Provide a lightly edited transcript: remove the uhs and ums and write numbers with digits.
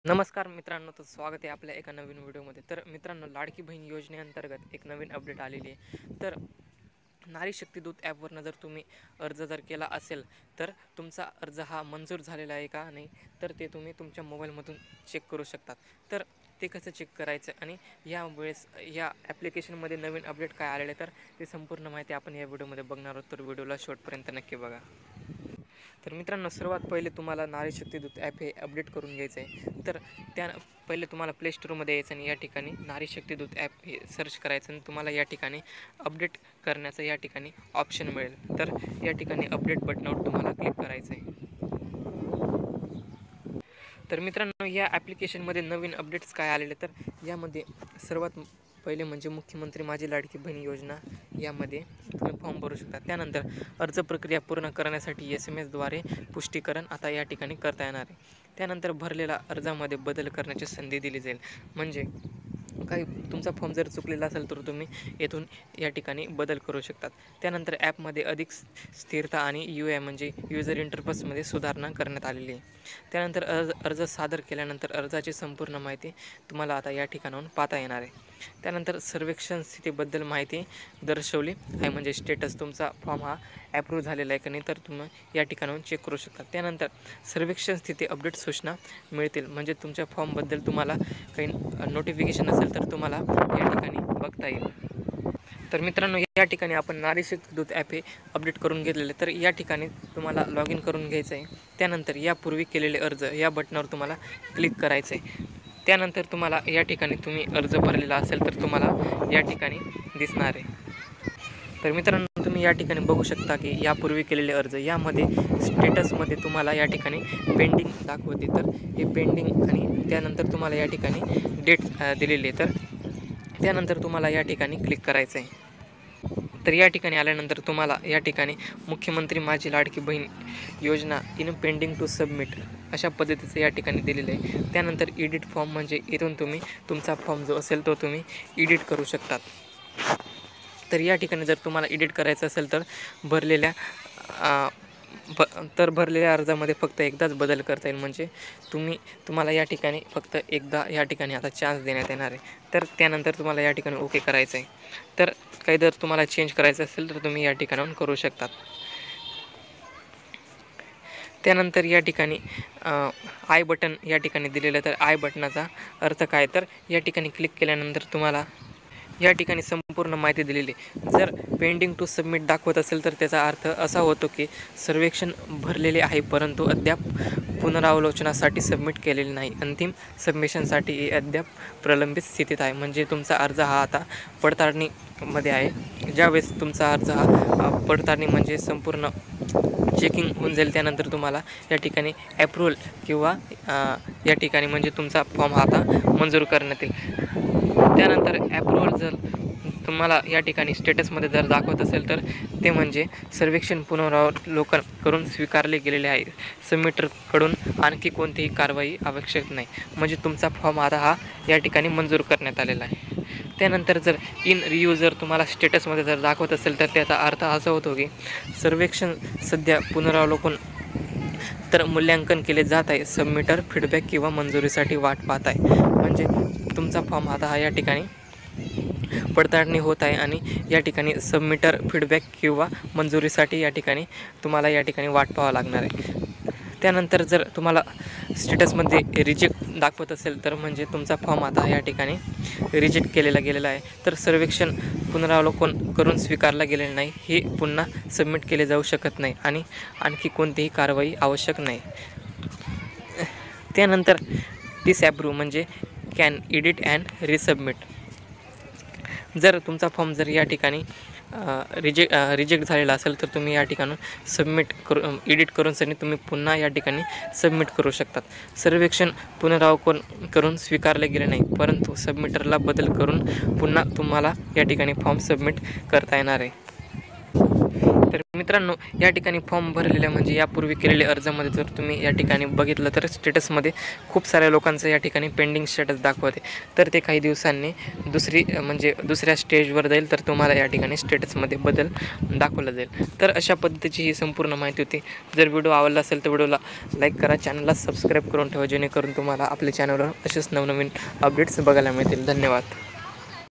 नमस्कार मित्रांनो, तर स्वागत आहे आपल्या एका नवीन व्हिडिओमध्ये. तर मित्रांनो, लाडकी बहीण योजनेअंतर्गत एक नवीन अपडेट आलेली आहे. तर नारी शक्ती दूत ॲपवरनं जर तुम्ही अर्ज केला असेल, तर तुमचा अर्ज हा मंजूर झालेला आहे का नाही, तर ते तुम्ही तुमच्या मोबाईलमधून चेक करू शकतात. तर ते कसं चेक करायचं आणि यावेळेस या ॲप्लिकेशनमध्ये नवीन अपडेट काय आलेलं आहे, तर ते संपूर्ण माहिती आपण या व्हिडिओमध्ये बघणार आहोत. तर व्हिडिओला शेवटपर्यंत नक्की बघा. तर मित्रांनो, सर्वात पहिले तुम्हाला नारी शक्ती दूत ॲप हे अपडेट करून घ्यायचं आहे. तर पहिले तुम्हाला प्ले स्टोअरमध्ये यायचं आणि या ठिकाणी नारी शक्ती दूत ॲप हे सर्च करायचं आणि तुम्हाला या ठिकाणी अपडेट करण्याचं या ठिकाणी ऑप्शन मिळेल. तर या ठिकाणी अपडेट बटनावर तुम्हाला क्लिक करायचं आहे. तर मित्रांनो, या ॲप्लिकेशनमध्ये नवीन अपडेट्स काय आलेले, तर यामध्ये सर्वात पहिले म्हणजे मुख्यमंत्री माझी लाडकी बहीण योजना यामध्ये तुम्ही फॉर्म भरू शकता. त्यानंतर अर्ज प्रक्रिया पूर्ण करण्यासाठी SMS द्वारे पुष्टीकरण आता या ठिकाणी करता येणार आहे. त्यानंतर भरलेल्या अर्जामध्ये बदल करण्याची संधी दिली जाईल. म्हणजे काही तुमचा फॉर्म जर चुकलेला असेल तर तुम्ही येथून या ठिकाणी बदल करू शकतात. त्यानंतर ॲपमध्ये अधिक स्थिरता आणि UI म्हणजे युजर इंटरफेसमध्ये सुधारणा करण्यात आलेली आहे. त्यानंतर अर्ज सादर केल्यानंतर अर्जाची संपूर्ण माहिती तुम्हाला आता या ठिकाणाहून पाहता येणार आहे. त्यानंतर सर्वेक्षण स्थितीबद्दल माहिती दर्शवली आहे, म्हणजे स्टेटस तुमचा फॉर्म हा ॲप्रूव्ह झालेला आहे की नाही, तर तुम्ही या ठिकाणाहून चेक करू शकता. त्यानंतर सर्वेक्षण स्थिती अपडेट सूचना मिळतील, म्हणजे तुमच्या फॉर्मबद्दल तुम्हाला काही नोटिफिकेशन असेल तर तुम्हाला या ठिकाणी बघता येईल. तर मित्रांनो, या ठिकाणी आपण नारी शक्ती दूत ॲप हे अपडेट करून घेतलेले. तर या ठिकाणी तुम्हाला लॉग इन करून घ्यायचं आहे. त्यानंतर यापूर्वी केलेले अर्ज या बटनावर तुम्हाला क्लिक करायचं आहे. त्यानंतर तुम्हाला या ठिकाणी तुम्ही अर्ज भरलेला असेल तर तुम्हाला या ठिकाणी दिसणार आहे. तर मित्रांनो, तुम्ही या ठिकाणी बघू शकता की यापूर्वी केलेले अर्ज यामध्ये स्टेटसमध्ये तुम्हाला या ठिकाणी पेंडिंग दाखवते. तर हे पेंडिंग आणि त्यानंतर तुम्हाला या ठिकाणी डेट दिलेली आहे. तर त्यानंतर तुम्हाला या ठिकाणी क्लिक करायचं आहे. तर या ठिकाणी आल्यानंतर तुम्हाला या ठिकाणी मुख्यमंत्री माझी लाडकी बहीण योजना इन पेंडिंग टू सबमिट अशा पद्धतीचं या ठिकाणी दिलेलं आहे. त्यानंतर एडिट फॉर्म म्हणजे इथून तुम्ही तुमचा फॉर्म जो असेल तो तुम्ही एडिट करू शकतात. तर या ठिकाणी जर तुम्हाला एडिट करायचं असेल तर भरलेल्या अर्जामध्ये फक्त एकदाच बदल करता येईल, म्हणजे तुम्हाला या ठिकाणी फक्त एकदा या ठिकाणी आता चान्स देण्यात येणार आहे. तर त्यानंतर तुम्हाला या ठिकाणी ओके करायचं आहे. तर काही जर तुम्हाला चेंज करायचं असेल तर तुम्ही या ठिकाणाहून करू शकतात. त्यानंतर या ठिकाणी आय बटन या ठिकाणी दिलेलं. तर आय बटनाचा अर्थ काय, तर या ठिकाणी क्लिक केल्यानंतर तुम्हाला या ठिकाणी संपूर्ण माहिती दिलेली. जर पेंडिंग टू सबमिट दाखवत असेल तर त्याचा अर्थ असा होतो की सर्वेक्षण भरलेले आहे परंतु अद्याप पुनरावलोकनासाठी सबमिट केलेले नाही. अंतिम सबमिशनसाठी अद्याप प्रलंबित स्थितीत आहे, म्हणजे तुमचा अर्ज हा आता पडताळणीमध्ये आहे. ज्यावेळेस तुमचा अर्ज हा पडताळणी म्हणजे संपूर्ण चेकिंग होऊन जाईल, त्यानंतर तुम्हाला या ठिकाणी ॲप्रूव्हल किंवा या ठिकाणी म्हणजे तुमचा फॉर्म हा आता मंजूर करण्यात येईल. त्यानंतर ॲप्रूव्हल जर तुम्हाला या ठिकाणी स्टेटसमध्ये जर दाखवत असेल तर ते म्हणजे सर्वेक्षण पुनरावलोकन करून स्वीकारले गेलेले आहे. सबमिटरकडून आणखी कोणतीही कारवाई आवश्यक नाही, म्हणजे तुमचा फॉर्म आता हा या ठिकाणी मंजूर करण्यात आलेला आहे. त्यानंतर जर इन रिव्ह्यू जर तुम्हाला स्टेटसमध्ये जर दाखवत असेल तर त्याचा अर्थ असा होतो की सर्वेक्षण सध्या पुनरावलोकन तर मूल्यांकन केले जात आहे. सबमिटर फीडबॅक किंवा मंजुरीसाठी वाट पाहत आहे, म्हणजे तुमचा फॉर्म आता हा या ठिकाणी पडताळणी होत आहे आणि या ठिकाणी सबमिटर फीडबॅक किंवा मंजुरीसाठी या ठिकाणी तुम्हाला या ठिकाणी वाट पाहावं लागणार आहे. त्यानंतर जर तुम्हाला स्टेटसमध्ये रिजेक्ट दाखवत असेल तर म्हणजे तुमचा फॉर्म आता या ठिकाणी रिजेक्ट केलेला गेलेला आहे. तर सर्वेक्षण पुनरावलोकन करून स्वीकारला गेलेलं नाही, हे पुन्हा सबमिट केले जाऊ शकत नाही आणि आणखी कोणतीही कारवाई आवश्यक नाही. त्यानंतर डिसॲप्रूव्ह म्हणजे कॅन एडिट अँड रिसबमिट. जर तुमचा फॉर्म जर या ठिकाणी रिजेक्ट झालेला असेल तर तुम्ही या ठिकाणी सबमिट एडिट करूनसाठी तुम्ही पुन्हा या ठिकाणी सबमिट करू शकतात. सर्वेक्षण पुनरावलोकन करून स्वीकारले गेले नाही, परंतु सबमिटरला बदल करून पुन्हा तुम्हाला या ठिकाणी फॉर्म सबमिट करता येणार आहे. तर मित्रांनो, या ठिकाणी फॉर्म भरलेल्या म्हणजे यापूर्वी केलेल्या अर्जामध्ये जर तुम्ही या ठिकाणी बघितलं तर स्टेटसमध्ये खूप साऱ्या लोकांचं या ठिकाणी पेंडिंग स्टेटस दाखवते. तर ते काही दिवसांनी दुसऱ्या स्टेजवर जाईल, तर तुम्हाला या ठिकाणी स्टेटसमध्ये बदल दाखवला जाईल. तर अशा पद्धतीची ही संपूर्ण माहिती होती. जर व्हिडिओ आवडला असेल तर व्हिडिओला लाईक करा, चॅनलला सबस्क्राईब करून ठेवा, जेणेकरून तुम्हाला आपल्या चॅनलवर असेच नवनवीन अपडेट्स बघायला मिळतील. धन्यवाद.